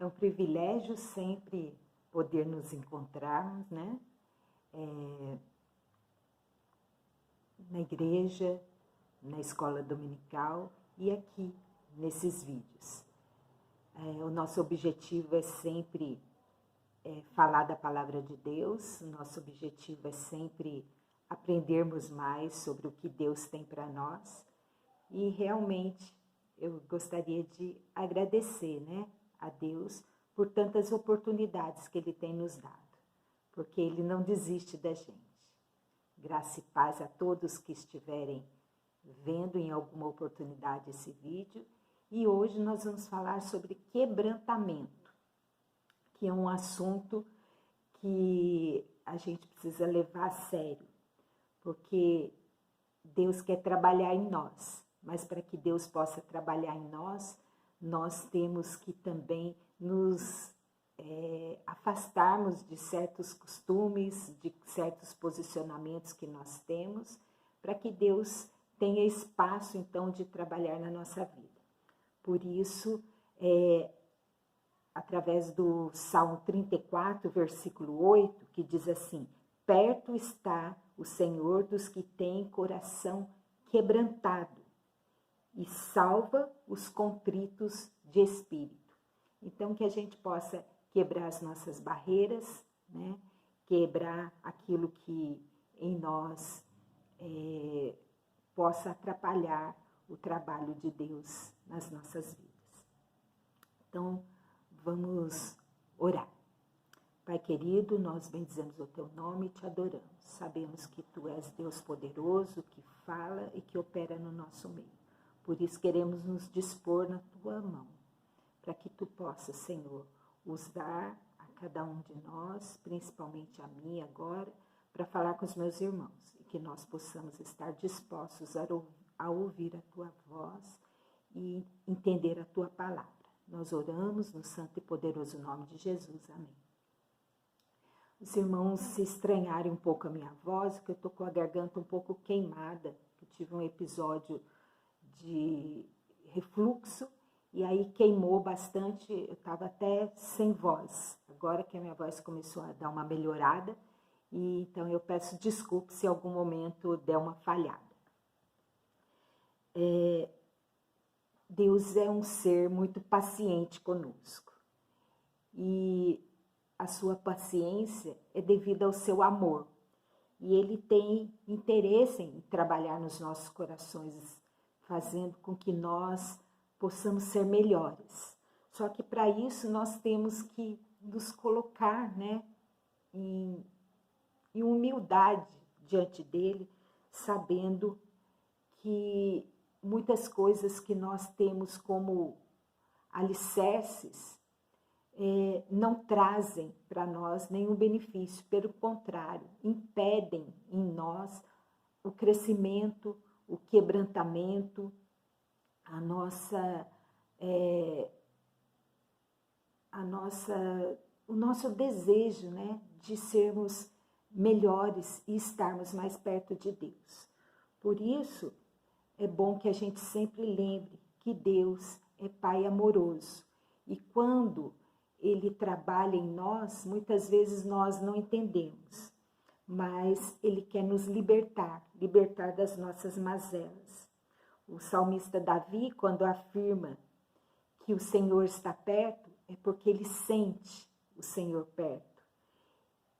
É um privilégio sempre poder nos encontrarmos, né? Na igreja, na escola dominical e aqui, nesses vídeos. O nosso objetivo é sempre falar da palavra de Deus, o nosso objetivo é sempre aprendermos mais sobre o que Deus tem para nós. E realmente eu gostaria de agradecer, né, a Deus por tantas oportunidades que Ele tem nos dado, porque Ele não desiste da gente. Graça e paz a todos que estiverem vendo em alguma oportunidade esse vídeo. E hoje nós vamos falar sobre quebrantamento, que é um assunto que a gente precisa levar a sério, porque Deus quer trabalhar em nós, mas para que Deus possa trabalhar em nós, nós temos que também nos afastarmos de certos costumes, de certos posicionamentos que nós temos, para que Deus tenha espaço, então, de trabalhar na nossa vida. Por isso, através do Salmo 34, versículo 8, que diz assim: perto está o Senhor dos que têm coração quebrantado e salva os contritos de espírito. Então, que a gente possa quebrar as nossas barreiras, né? Quebrar aquilo que em nós possa atrapalhar o trabalho de Deus nas nossas vidas. Então, vamos orar. Pai querido, nós bendizemos o Teu nome e Te adoramos. Sabemos que Tu és Deus poderoso, que fala e que opera no nosso meio. Por isso queremos nos dispor na Tua mão, para que Tu possas, Senhor, usar a cada um de nós, principalmente a mim agora, para falar com os meus irmãos, e que nós possamos estar dispostos a ouvir a Tua voz e entender a Tua palavra. Nós oramos no santo e poderoso nome de Jesus. Amém. Os irmãos se estranharem um pouco a minha voz, porque eu estou com a garganta um pouco queimada. Eu tive um episódio de refluxo e aí queimou bastante, eu estava até sem voz. Agora que a minha voz começou a dar uma melhorada, e então eu peço desculpa se em algum momento der uma falhada. Deus é um ser muito paciente conosco. E a sua paciência é devido ao seu amor. E Ele tem interesse em trabalhar nos nossos corações, fazendo com que nós possamos ser melhores. Só que para isso nós temos que nos colocar, né, em humildade diante dEle, sabendo que muitas coisas que nós temos como alicerces não trazem para nós nenhum benefício, pelo contrário, impedem em nós o crescimento, o quebrantamento, o nosso desejo, né, de sermos melhores e estarmos mais perto de Deus. Por isso, é bom que a gente sempre lembre que Deus é Pai amoroso. E quando Ele trabalha em nós, muitas vezes nós não entendemos, mas Ele quer nos libertar das nossas mazelas. O salmista Davi, quando afirma que o Senhor está perto, é porque ele sente o Senhor perto.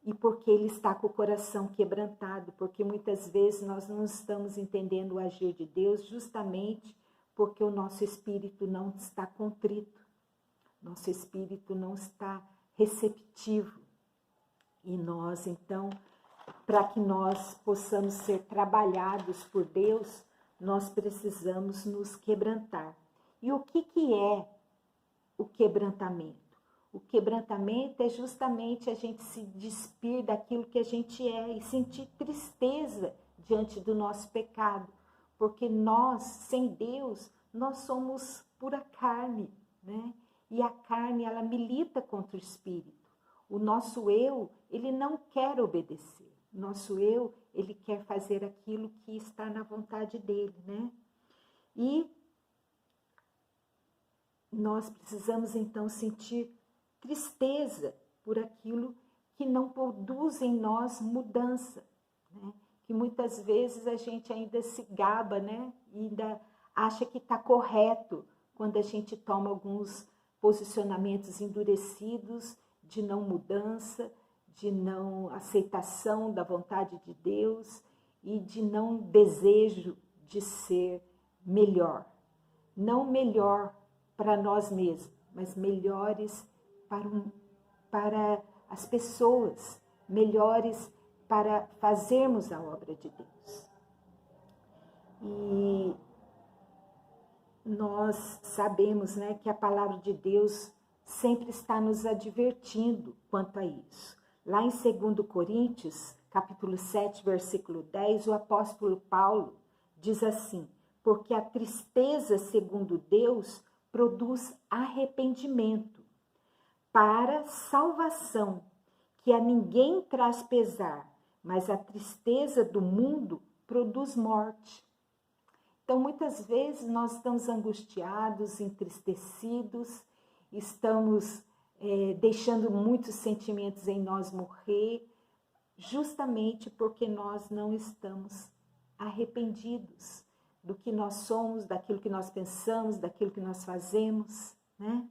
E porque ele está com o coração quebrantado, porque muitas vezes nós não estamos entendendo o agir de Deus, justamente porque o nosso espírito não está contrito. Nosso espírito não está receptivo. E nós, então, para que nós possamos ser trabalhados por Deus, nós precisamos nos quebrantar. E o que é o quebrantamento? O quebrantamento é justamente a gente se despir daquilo que a gente é e sentir tristeza diante do nosso pecado. Porque nós, sem Deus, nós somos pura carne, né? E a carne, ela milita contra o espírito. O nosso eu, ele não quer obedecer. O nosso eu, ele quer fazer aquilo que está na vontade dele, né? E nós precisamos, então, sentir tristeza por aquilo que não produz em nós mudança, né? Que muitas vezes a gente ainda se gaba, né? E ainda acha que está correto quando a gente toma alguns posicionamentos endurecidos de não mudança, de não aceitação da vontade de Deus e de não desejo de ser melhor. Não melhor para nós mesmos, mas melhores para as pessoas, melhores para fazermos a obra de Deus. E nós sabemos, né, que a palavra de Deus sempre está nos advertindo quanto a isso. Lá em 2 Coríntios, capítulo 7, versículo 10, o apóstolo Paulo diz assim: porque a tristeza, segundo Deus, produz arrependimento para salvação, que a ninguém traz pesar, mas a tristeza do mundo produz morte. Então, muitas vezes nós estamos angustiados, entristecidos, estamos deixando muitos sentimentos em nós morrer, justamente porque nós não estamos arrependidos do que nós somos, daquilo que nós pensamos, daquilo que nós fazemos, né?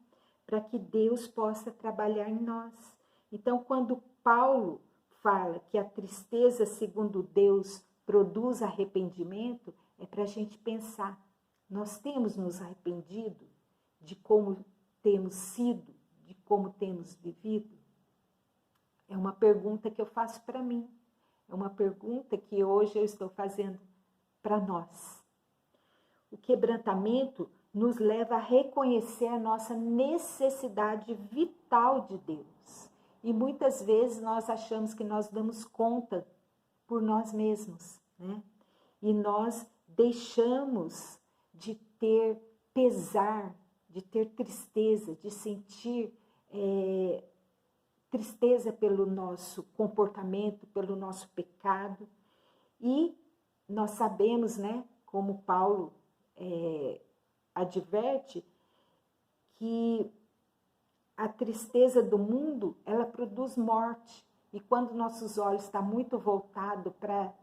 Para que Deus possa trabalhar em nós. Então, quando Paulo fala que a tristeza, segundo Deus, produz arrependimento, é para a gente pensar, nós temos nos arrependido de como temos sido, de como temos vivido? É uma pergunta que eu faço para mim, é uma pergunta que hoje eu estou fazendo para nós. O quebrantamento nos leva a reconhecer a nossa necessidade vital de Deus. E muitas vezes nós achamos que nós damos conta por nós mesmos, né? E nós deixamos de ter pesar, de ter tristeza, de sentir tristeza pelo nosso comportamento, pelo nosso pecado. E nós sabemos, né, como Paulo adverte, que a tristeza do mundo, ela produz morte. E quando nossos olhos estão muito voltados para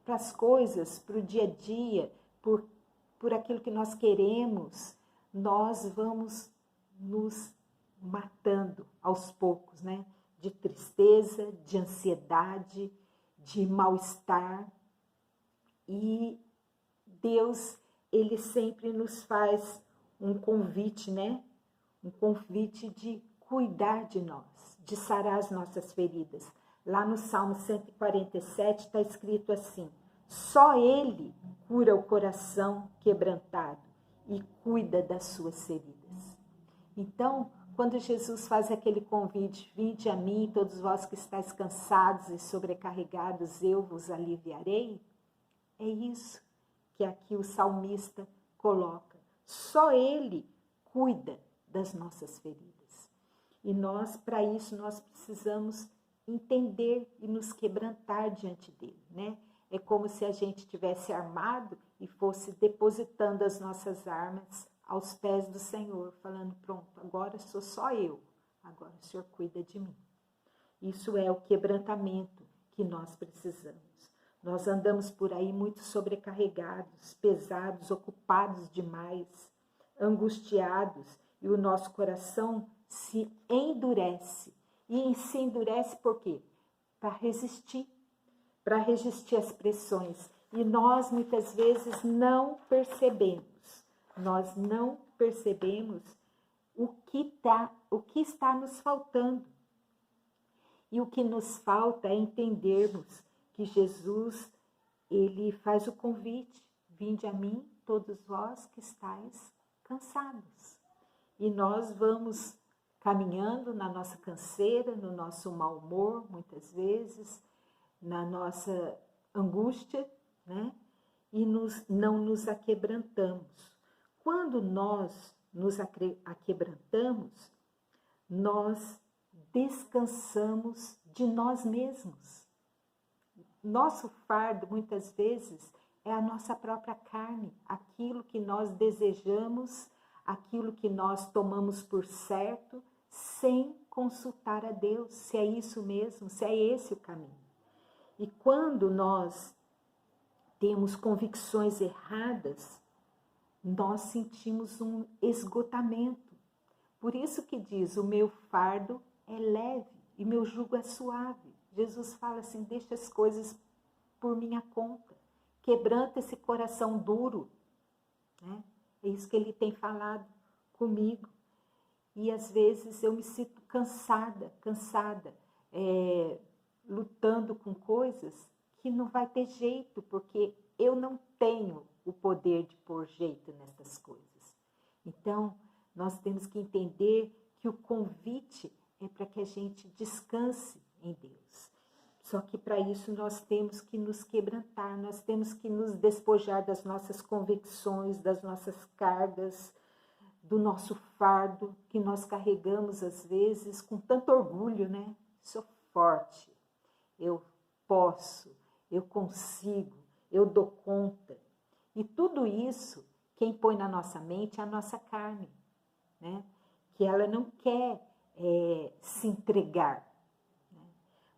as coisas, para o dia a dia, por aquilo que nós queremos, nós vamos nos matando aos poucos, né? De tristeza, de ansiedade, de mal-estar. E Deus, Ele sempre nos faz um convite, né? Um convite de cuidar de nós, de sarar as nossas feridas. Lá no Salmo 147 está escrito assim: só Ele cura o coração quebrantado e cuida das suas feridas. Então, quando Jesus faz aquele convite, vinde a mim, todos vós que estáis cansados e sobrecarregados, eu vos aliviarei, é isso que aqui o salmista coloca. Só Ele cuida das nossas feridas. E nós, para isso, nós precisamos entender e nos quebrantar diante dele, né? É como se a gente tivesse armado e fosse depositando as nossas armas aos pés do Senhor, falando, pronto, agora sou só eu, agora o Senhor cuida de mim. Isso é o quebrantamento que nós precisamos. Nós andamos por aí muito sobrecarregados, pesados, ocupados demais, angustiados, e o nosso coração se endurece. E se endurece por quê? Para resistir às pressões. E nós muitas vezes não percebemos o que está nos faltando. E o que nos falta é entendermos que Jesus, Ele faz o convite, vinde a mim, todos vós que estáis cansados. E nós vamos caminhando na nossa canseira, no nosso mau humor, muitas vezes, na nossa angústia, né? E não nos aquebrantamos. Quando nós nos aquebrantamos, nós descansamos de nós mesmos. Nosso fardo, muitas vezes, é a nossa própria carne, aquilo que nós desejamos, aquilo que nós tomamos por certo, sem consultar a Deus, se é isso mesmo, se é esse o caminho. E quando nós temos convicções erradas, nós sentimos um esgotamento. Por isso que diz, o meu fardo é leve e meu jugo é suave. Jesus fala assim, deixa as coisas por minha conta, quebranta esse coração duro, né? É isso que ele tem falado comigo. E às vezes eu me sinto cansada, lutando com coisas que não vai ter jeito, porque eu não tenho o poder de pôr jeito nessas coisas. Então, nós temos que entender que o convite é para que a gente descanse em Deus. Só que para isso nós temos que nos quebrantar, nós temos que nos despojar das nossas convicções, das nossas cargas, do nosso fardo que nós carregamos às vezes com tanto orgulho, né? Sou forte, eu posso, eu consigo, eu dou conta. E tudo isso, quem põe na nossa mente é a nossa carne, né? Que ela não quer se entregar.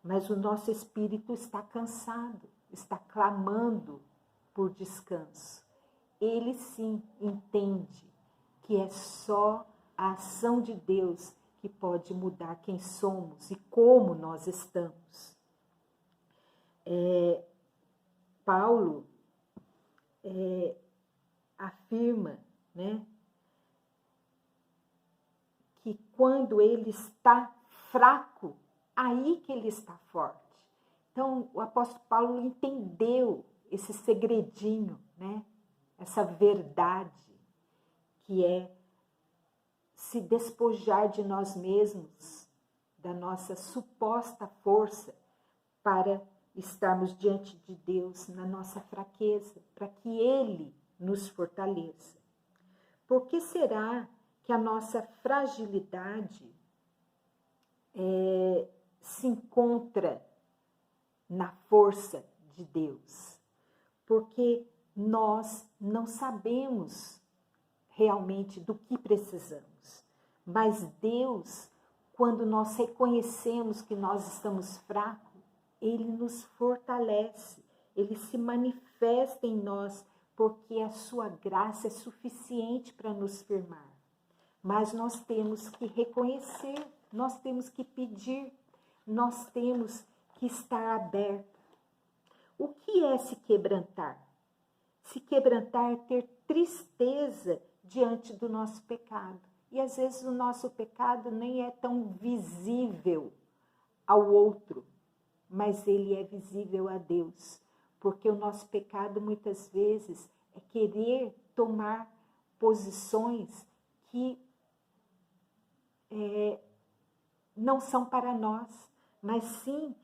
Mas o nosso espírito está cansado, está clamando por descanso. Ele sim entende que é só a ação de Deus que pode mudar quem somos e como nós estamos. Paulo afirma, né, que quando ele está fraco, aí que ele está forte. Então, o apóstolo Paulo entendeu esse segredinho, né? Essa verdade, que é se despojar de nós mesmos, da nossa suposta força, para estarmos diante de Deus na nossa fraqueza, para que Ele nos fortaleça. Por que será que a nossa fragilidade se encontra na força de Deus? Porque nós não sabemos realmente do que precisamos. Mas Deus, quando nós reconhecemos que nós estamos fracos, Ele nos fortalece, Ele se manifesta em nós, porque a sua graça é suficiente para nos firmar. Mas nós temos que reconhecer, nós temos que pedir, nós temos que estar abertos. O que é se quebrantar? Se quebrantar é ter tristeza diante do nosso pecado. E às vezes o nosso pecado nem é tão visível ao outro, mas ele é visível a Deus. Porque o nosso pecado muitas vezes é querer tomar posições que não são para nós, mas sim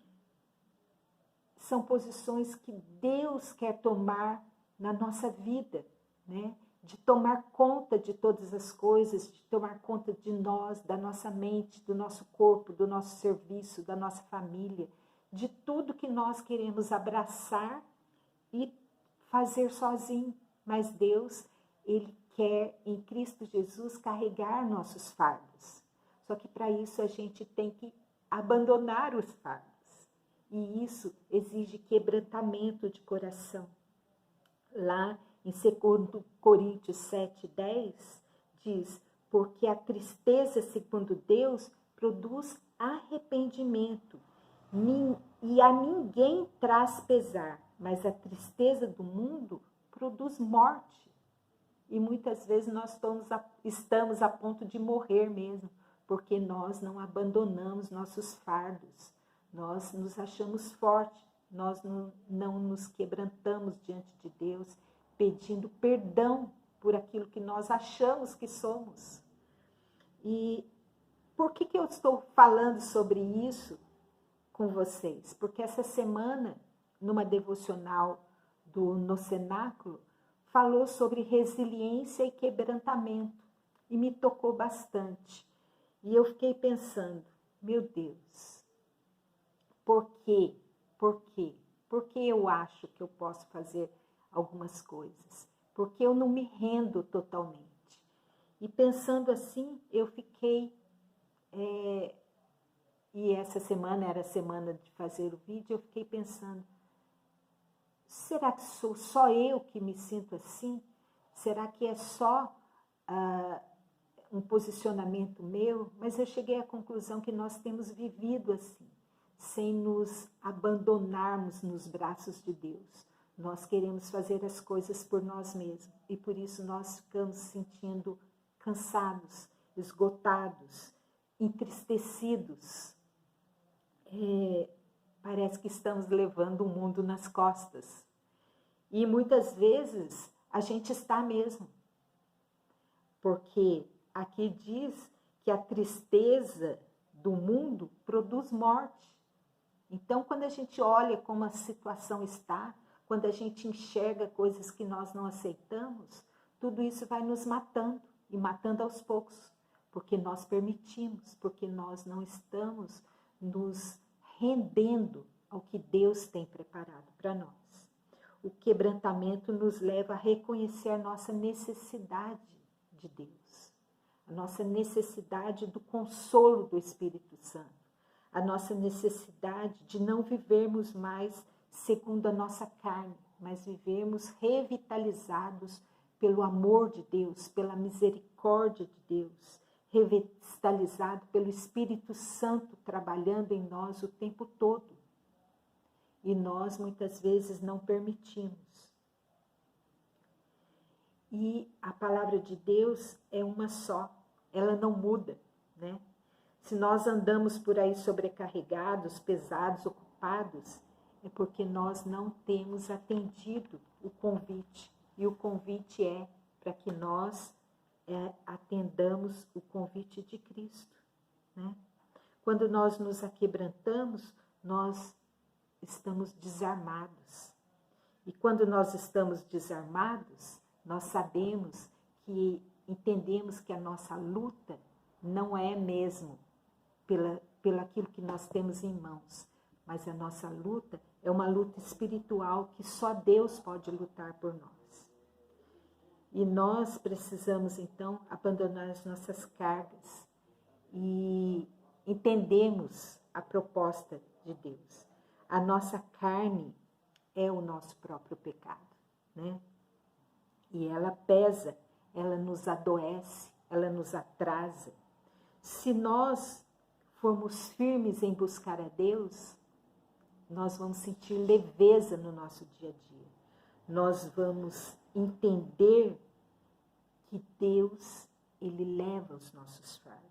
são posições que Deus quer tomar na nossa vida, né? De tomar conta de todas as coisas, de tomar conta de nós, da nossa mente, do nosso corpo, do nosso serviço, da nossa família, de tudo que nós queremos abraçar e fazer sozinho. Mas Deus, Ele quer em Cristo Jesus carregar nossos fardos. Só que para isso a gente tem que abandonar os fardos. E isso exige quebrantamento de coração. Lá em 2 Coríntios 7:10, diz, porque a tristeza, segundo Deus, produz arrependimento, e a ninguém traz pesar, mas a tristeza do mundo produz morte. E muitas vezes nós estamos a ponto de morrer mesmo, porque nós não abandonamos nossos fardos, nós nos achamos fortes, nós não nos quebrantamos diante de Deus, pedindo perdão por aquilo que nós achamos que somos. E por que eu estou falando sobre isso com vocês? Porque essa semana, numa devocional no Cenáculo, falou sobre resiliência e quebrantamento, e me tocou bastante. E eu fiquei pensando, meu Deus, por quê? Por quê? Porque eu acho que eu posso fazer algumas coisas? Porque eu não me rendo totalmente. E pensando assim, eu fiquei e essa semana era a semana de fazer o vídeo, eu fiquei pensando, será que sou só eu que me sinto assim? Será que é só um posicionamento meu? Mas eu cheguei à conclusão que nós temos vivido assim, sem nos abandonarmos nos braços de Deus. Nós queremos fazer as coisas por nós mesmos e por isso nós ficamos sentindo cansados, esgotados, entristecidos. Parece que estamos levando o mundo nas costas. E muitas vezes a gente está mesmo. Porque aqui diz que a tristeza do mundo produz morte. Então, quando a gente olha como a situação está, quando a gente enxerga coisas que nós não aceitamos, tudo isso vai nos matando, e matando aos poucos, porque nós permitimos, porque nós não estamos nos rendendo ao que Deus tem preparado para nós. O quebrantamento nos leva a reconhecer a nossa necessidade de Deus, a nossa necessidade do consolo do Espírito Santo, a nossa necessidade de não vivermos mais segundo a nossa carne, mas vivermos revitalizados pelo amor de Deus, pela misericórdia de Deus, revitalizado pelo Espírito Santo trabalhando em nós o tempo todo. E nós muitas vezes não permitimos. E a palavra de Deus é uma só, ela não muda, né? Se nós andamos por aí sobrecarregados, pesados, ocupados, é porque nós não temos atendido o convite. E o convite é para que nós atendamos o convite de Cristo, né? Quando nós nos aquebrantamos, nós estamos desarmados. E quando nós estamos desarmados, nós sabemos entendemos que a nossa luta não é mesmo pelo aquilo que nós temos em mãos, mas a nossa luta é uma luta espiritual que só Deus pode lutar por nós. E nós precisamos, então, abandonar as nossas cargas e entendemos a proposta de Deus. A nossa carne é o nosso próprio pecado, né? E ela pesa, ela nos adoece, ela nos atrasa. Se nós formos firmes em buscar a Deus, nós vamos sentir leveza no nosso dia a dia. Nós vamos entender que Deus, Ele leva os nossos fardos.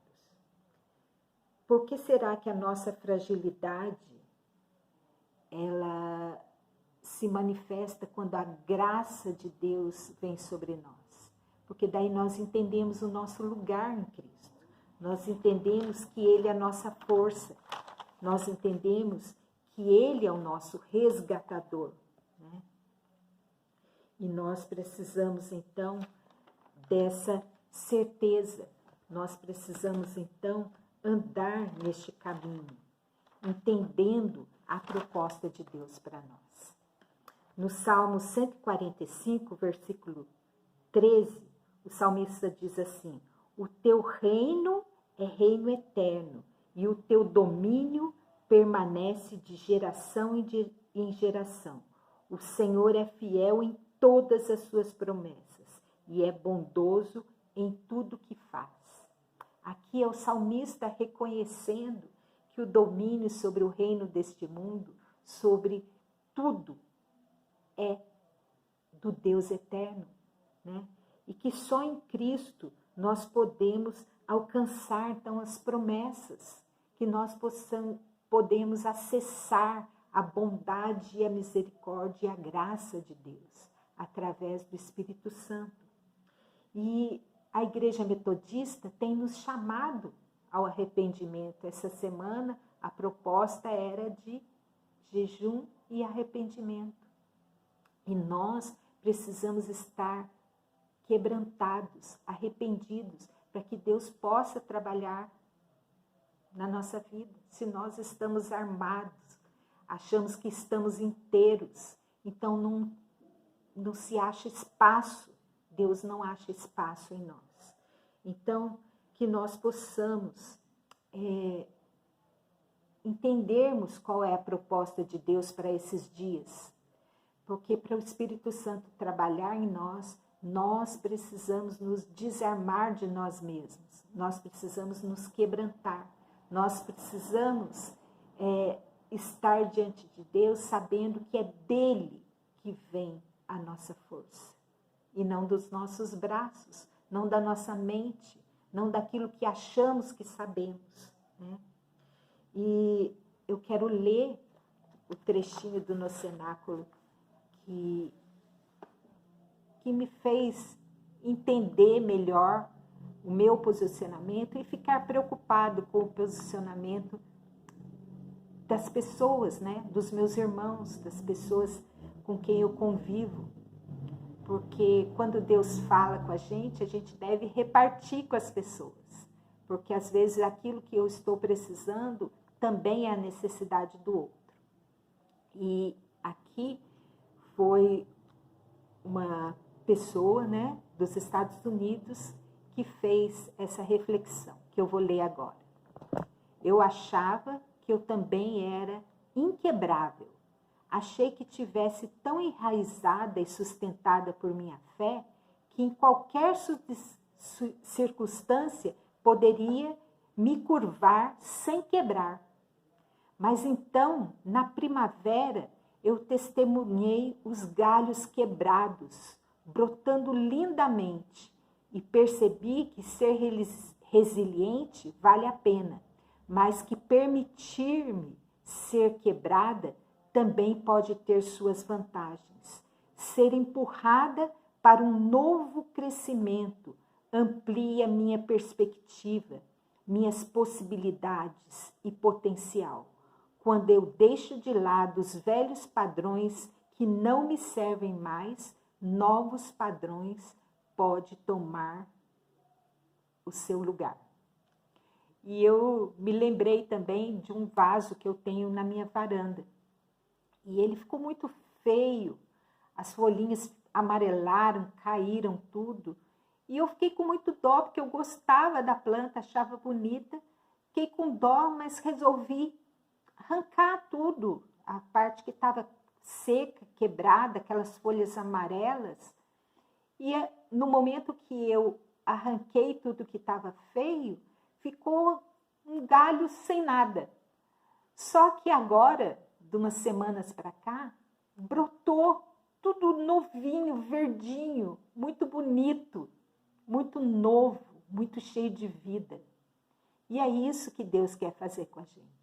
Por que será que a nossa fragilidade, ela se manifesta quando a graça de Deus vem sobre nós? Porque daí nós entendemos o nosso lugar em Cristo. Nós entendemos que Ele é a nossa força. Nós entendemos que Ele é o nosso resgatador, né? E nós precisamos, então, dessa certeza. Nós precisamos, então, andar neste caminho, entendendo a proposta de Deus para nós. No Salmo 145, versículo 13, o salmista diz assim: o teu reino é reino eterno, e o teu domínio permanece de geração em geração. O Senhor é fiel em todas as suas promessas, e é bondoso em tudo que faz. Aqui é o salmista reconhecendo que o domínio sobre o reino deste mundo, sobre tudo, é do Deus eterno, né? E que só em Cristo nós podemos alcançar, então, as promessas, que nós podemos acessar a bondade e a misericórdia e a graça de Deus, através do Espírito Santo. E a Igreja Metodista tem nos chamado ao arrependimento. Essa semana a proposta era de jejum e arrependimento. E nós precisamos estar quebrantados, arrependidos, para que Deus possa trabalhar na nossa vida. Se nós estamos armados, achamos que estamos inteiros, então não se acha espaço, Deus não acha espaço em nós. Então, que nós possamos entendermos qual é a proposta de Deus para esses dias. Porque para o Espírito Santo trabalhar em nós, nós precisamos nos desarmar de nós mesmos. Nós precisamos nos quebrantar. Nós precisamos estar diante de Deus sabendo que é dele que vem a nossa força. E não dos nossos braços, não da nossa mente, não daquilo que achamos que sabemos, né? E eu quero ler o trechinho do No Cenáculo que me fez entender melhor o meu posicionamento e ficar preocupado com o posicionamento das pessoas, né? Dos meus irmãos, das pessoas com quem eu convivo. Porque quando Deus fala com a gente deve repartir com as pessoas. Porque às vezes aquilo que eu estou precisando também é a necessidade do outro. E aqui foi uma pessoa, né, dos Estados Unidos que fez essa reflexão, que eu vou ler agora. Eu achava que eu também era inquebrável. Achei que tivesse tão enraizada e sustentada por minha fé que em qualquer circunstância poderia me curvar sem quebrar. Mas então, na primavera, eu testemunhei os galhos quebrados, brotando lindamente, e percebi que ser resiliente vale a pena, mas que permitir-me ser quebrada também pode ter suas vantagens. Ser empurrada para um novo crescimento amplia minha perspectiva, minhas possibilidades e potencial. Quando eu deixo de lado os velhos padrões que não me servem mais, novos padrões podem tomar o seu lugar. E eu me lembrei também de um vaso que eu tenho na minha varanda. E ele ficou muito feio, as folhinhas amarelaram, caíram tudo. E eu fiquei com muito dó, porque eu gostava da planta, achava bonita. Fiquei com dó, mas resolvi arrancar tudo, a parte que estava seca, quebrada, aquelas folhas amarelas. E no momento que eu arranquei tudo que estava feio, ficou um galho sem nada. Só que agora, de umas semanas para cá, brotou tudo novinho, verdinho, muito bonito, muito novo, muito cheio de vida. E é isso que Deus quer fazer com a gente.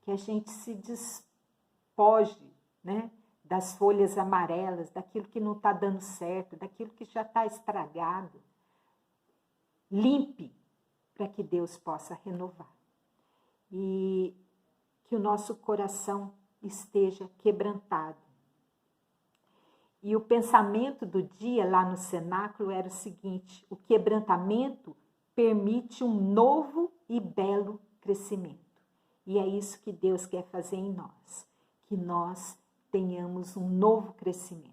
Que a gente se despoje, né, das folhas amarelas, daquilo que não está dando certo, daquilo que já está estragado. Limpe para que Deus possa renovar. E que o nosso coração esteja quebrantado. E o pensamento do dia lá no cenáculo era o seguinte: o quebrantamento permite um novo e belo crescimento. E é isso que Deus quer fazer em nós, que nós tenhamos um novo crescimento.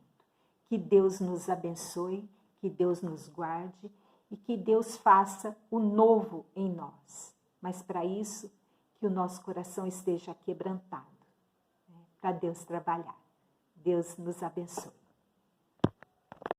Que Deus nos abençoe, que Deus nos guarde e que Deus faça o novo em nós. Mas para isso, que o nosso coração esteja quebrantado, né, para Deus trabalhar. Deus nos abençoe.